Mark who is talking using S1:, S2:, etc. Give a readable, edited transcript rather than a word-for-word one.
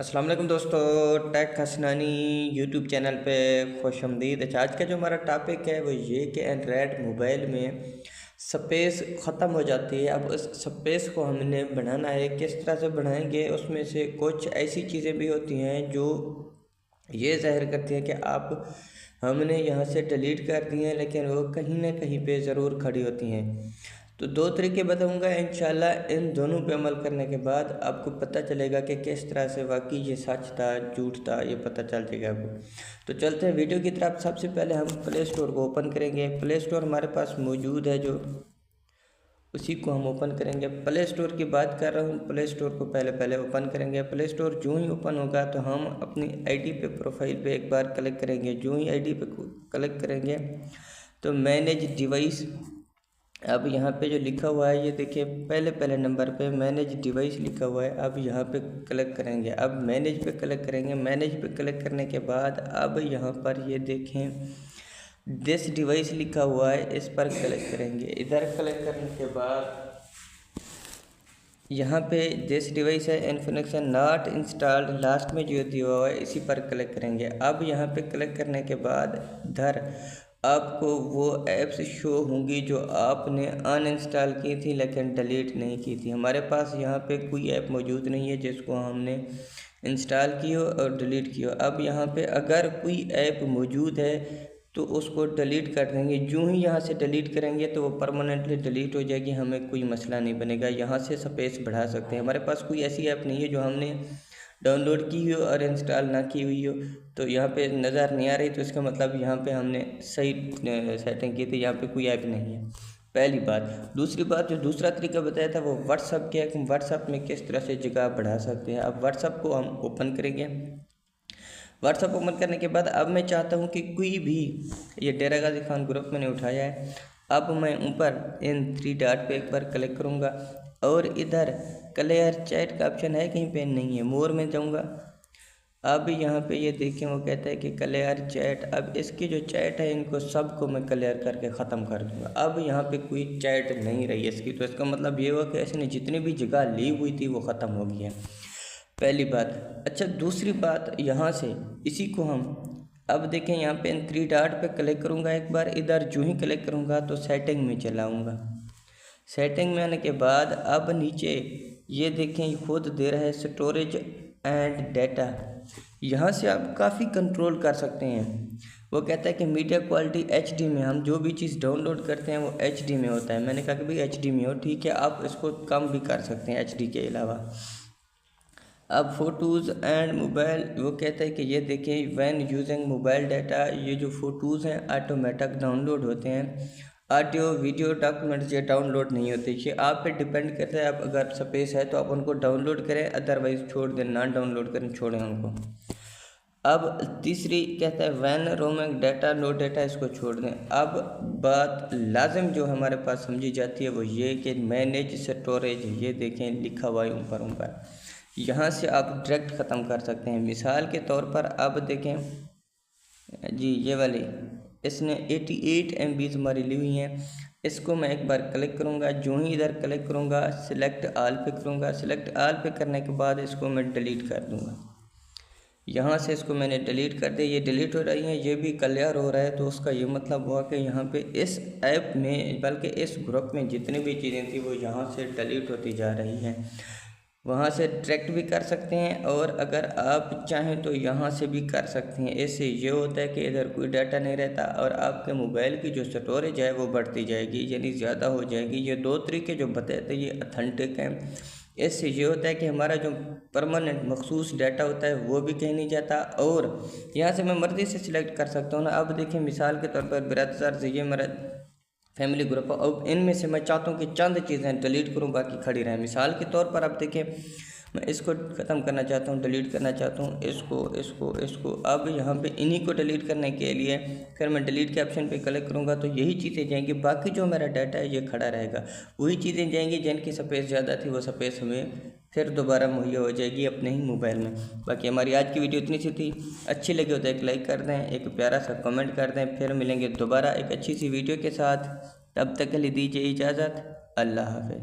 S1: अस्सलाम वालेकुम दोस्तों, टेक हसनानी यूट्यूब चैनल पे खुशामदीद। अच्छा, आज का जो हमारा टॉपिक है वो ये कि एंड्रॉयड मोबाइल में स्पेस ख़त्म हो जाती है। अब उस स्पेस को हमने बढ़ाना है, किस तरह से बढ़ाएंगे? उसमें से कुछ ऐसी चीज़ें भी होती हैं जो ये ज़ाहिर करती हैं कि आप हमने यहाँ से डिलीट कर दी हैं, लेकिन वो कहीं ना कहीं पे ज़रूर खड़ी होती हैं। तो दो तरीके बताऊंगा इंशाल्लाह। इन दोनों पे अमल करने के बाद आपको पता चलेगा कि किस तरह से वाकई ये सच था झूठ था, ये पता चल जाएगा आपको। तो चलते हैं वीडियो की तरफ। सबसे पहले हम प्ले स्टोर को ओपन करेंगे। प्ले स्टोर हमारे पास मौजूद है, जो उसी को हम ओपन करेंगे। प्ले स्टोर की बात कर रहा हूँ, प्ले स्टोर को पहले ओपन करेंगे। प्ले स्टोर जो ही ओपन होगा तो हम अपनी आईडी पे, प्रोफाइल पे एक बार क्लिक करेंगे। जो ही आईडी पे क्लिक करेंगे तो मैनेज डिवाइस, अब यहाँ पे जो लिखा हुआ है ये देखिए, पहले नंबर पे मैनेज डिवाइस लिखा हुआ है। अब यहाँ पे क्लिक करेंगे। अब मैनेज पे क्लिक करेंगे। मैनेज पे क्लिक करने के बाद अब यहाँ पर ये देखें दिस डिवाइस लिखा हुआ है, इस पर क्लिक करेंगे। इधर क्लिक करने के बाद यहाँ पे दिस डिवाइस है, इन्फॉर्मेशन नॉट इंस्टॉल्ड, लास्ट में जो दिया हुआ है इसी पर क्लिक करेंगे। अब यहाँ पे क्लिक करने के बाद इधर आपको वो ऐप्स शो होंगी जो आपने अनइंस्टॉल की थी लेकिन डिलीट नहीं की थी। हमारे पास यहाँ पे कोई ऐप मौजूद नहीं है जिसको हमने इंस्टॉल की हो और डिलीट की हो। अब यहाँ पे अगर कोई ऐप मौजूद है तो उसको डिलीट कर देंगे। जो ही यहाँ से डिलीट करेंगे तो वो परमानेंटली डिलीट हो जाएगी, हमें कोई मसला नहीं बनेगा। यहाँ से स्पेस बढ़ा सकते हैं। हमारे पास कोई ऐसी ऐप नहीं है जो हमने डाउनलोड की हो और इंस्टॉल ना की हुई हो। तो यहाँ पे नज़र नहीं आ रही, तो इसका मतलब यहाँ पे हमने सही सेटिंग की थी, यहाँ पे कोई ऐप नहीं है, पहली बात। दूसरी बात, जो दूसरा तरीका बताया था वो व्हाट्सअप के, व्हाट्सअप में किस तरह से जगह बढ़ा सकते हैं। अब व्हाट्सअप को हम ओपन करेंगे। व्हाट्सअप ओपन करने के बाद अब मैं चाहता हूँ कि कोई भी, ये डेरा गाजी खान ग्रुप मैंने उठाया है। अब मैं ऊपर इन 3 डॉट पे एक बार क्लिक करूँगा और इधर क्लियर चैट का ऑप्शन है, कहीं पे नहीं है। मोर में जाऊँगा। अब यहाँ पे ये देखें वो कहता है कि क्लियर चैट। अब इसकी जो चैट है इनको सबको मैं क्लियर करके ख़त्म कर दूँगा। अब यहाँ पे कोई चैट नहीं रही इसकी, तो इसका मतलब ये हुआ कि इसने जितनी भी जगह ली हुई थी वो ख़त्म हो गई है, पहली बात। अच्छा, दूसरी बात, यहाँ से इसी को हम अब देखें, यहाँ पे इन 3 डॉट पे क्लिक करूँगा एक बार। इधर जो ही क्लिक करूँगा तो सेटिंग में चलाऊँगा। सेटिंग में आने के बाद अब नीचे ये देखें खुद दे रहा है स्टोरेज एंड डाटा। यहाँ से आप काफ़ी कंट्रोल कर सकते हैं। वो कहता है कि मीडिया क्वालिटी HD में, हम जो भी चीज़ डाउनलोड करते हैं वो HD में होता है। मैंने कहा कि भाई HD में हो, ठीक है, आप इसको कम भी कर सकते हैं HD के अलावा। अब फ़ोटोज़ एंड मोबाइल, वो कहता है कि ये देखें व्हेन यूजिंग मोबाइल डाटा, ये जो फ़ोटोज़ हैं ऑटोमेटिक डाउनलोड होते हैं। ऑडियो वीडियो डॉक्यूमेंट्स ये डाउनलोड नहीं होते। ये आप पे डिपेंड करता है, आप अगर स्पेस है तो आप उनको डाउनलोड करें, अदरवाइज़ छोड़ दें, ना डाउनलोड करें, छोड़ें उनको। अब तीसरी कहता है when roaming data no data, इसको छोड़ दें। अब बात लाजिम जो हमारे पास समझी जाती है वो ये कि मैनेज स्टोरेज, ये देखें लिखा हुआ है ऊपर। यहाँ से आप डायरेक्ट ख़त्म कर सकते हैं। मिसाल के तौर पर अब देखें जी, ये वाली इसने 88 MB हमारी ली हुई हैं। इसको मैं एक बार क्लिक करूँगा। जो ही इधर क्लिक करूँगा सिलेक्ट आल पे करूँगा। सिलेक्ट आल पे करने के बाद इसको मैं डिलीट कर दूँगा। यहाँ से इसको मैंने डिलीट कर दिया। ये डिलीट हो रही हैं, ये भी क्लियर हो रहा है। तो उसका ये मतलब हुआ कि यहाँ पे इस ऐप में, बल्कि इस ग्रुप में जितनी भी चीज़ें थी वो यहाँ से डिलीट होती जा रही हैं। वहाँ से डायरेक्ट भी कर सकते हैं और अगर आप चाहें तो यहाँ से भी कर सकते हैं। इससे ये होता है कि इधर कोई डाटा नहीं रहता और आपके मोबाइल की जो स्टोरेज है वो बढ़ती जाएगी, यानी ज़्यादा हो जाएगी। ये दो तरीके जो बताए थे ये ऑथेंटिक हैं। इससे ये होता है कि हमारा जो परमानेंट मखसूस डाटा होता है वो भी कहीं नहीं जाता और यहाँ से मैं मर्ज़ी से सिलेक्ट कर सकता हूँ ना। अब देखिए मिसाल के तौर पर ब्रदर से ये मेरा फैमिली ग्रुप, अब इनमें से मैं चाहता हूँ कि चंद चीज़ें डिलीट करूँ, बाकी खड़ी रहें। मिसाल के तौर पर अब देखिए मैं इसको ख़त्म करना चाहता हूँ, डिलीट करना चाहता हूँ, इसको। अब यहाँ पे इन्हीं को डिलीट करने के लिए फिर मैं डिलीट के ऑप्शन पे क्लिक करूँगा तो यही चीज़ें जाएंगी। बाकी जो मेरा डाटा है ये खड़ा रहेगा। वही चीज़ें जाएंगी जिनकी स्पेस ज़्यादा थी, वो स्पेस हमें फिर दोबारा मुहैया हो जाएगी अपने ही मोबाइल में। बाकी हमारी आज की वीडियो इतनी सी थी। अच्छी लगी हो तो एक लाइक कर दें, एक प्यारा सा कमेंट कर दें। फिर मिलेंगे दोबारा एक अच्छी सी वीडियो के साथ। तब तक के लिए दीजिए इजाज़त। अल्लाह हाफ़िज़।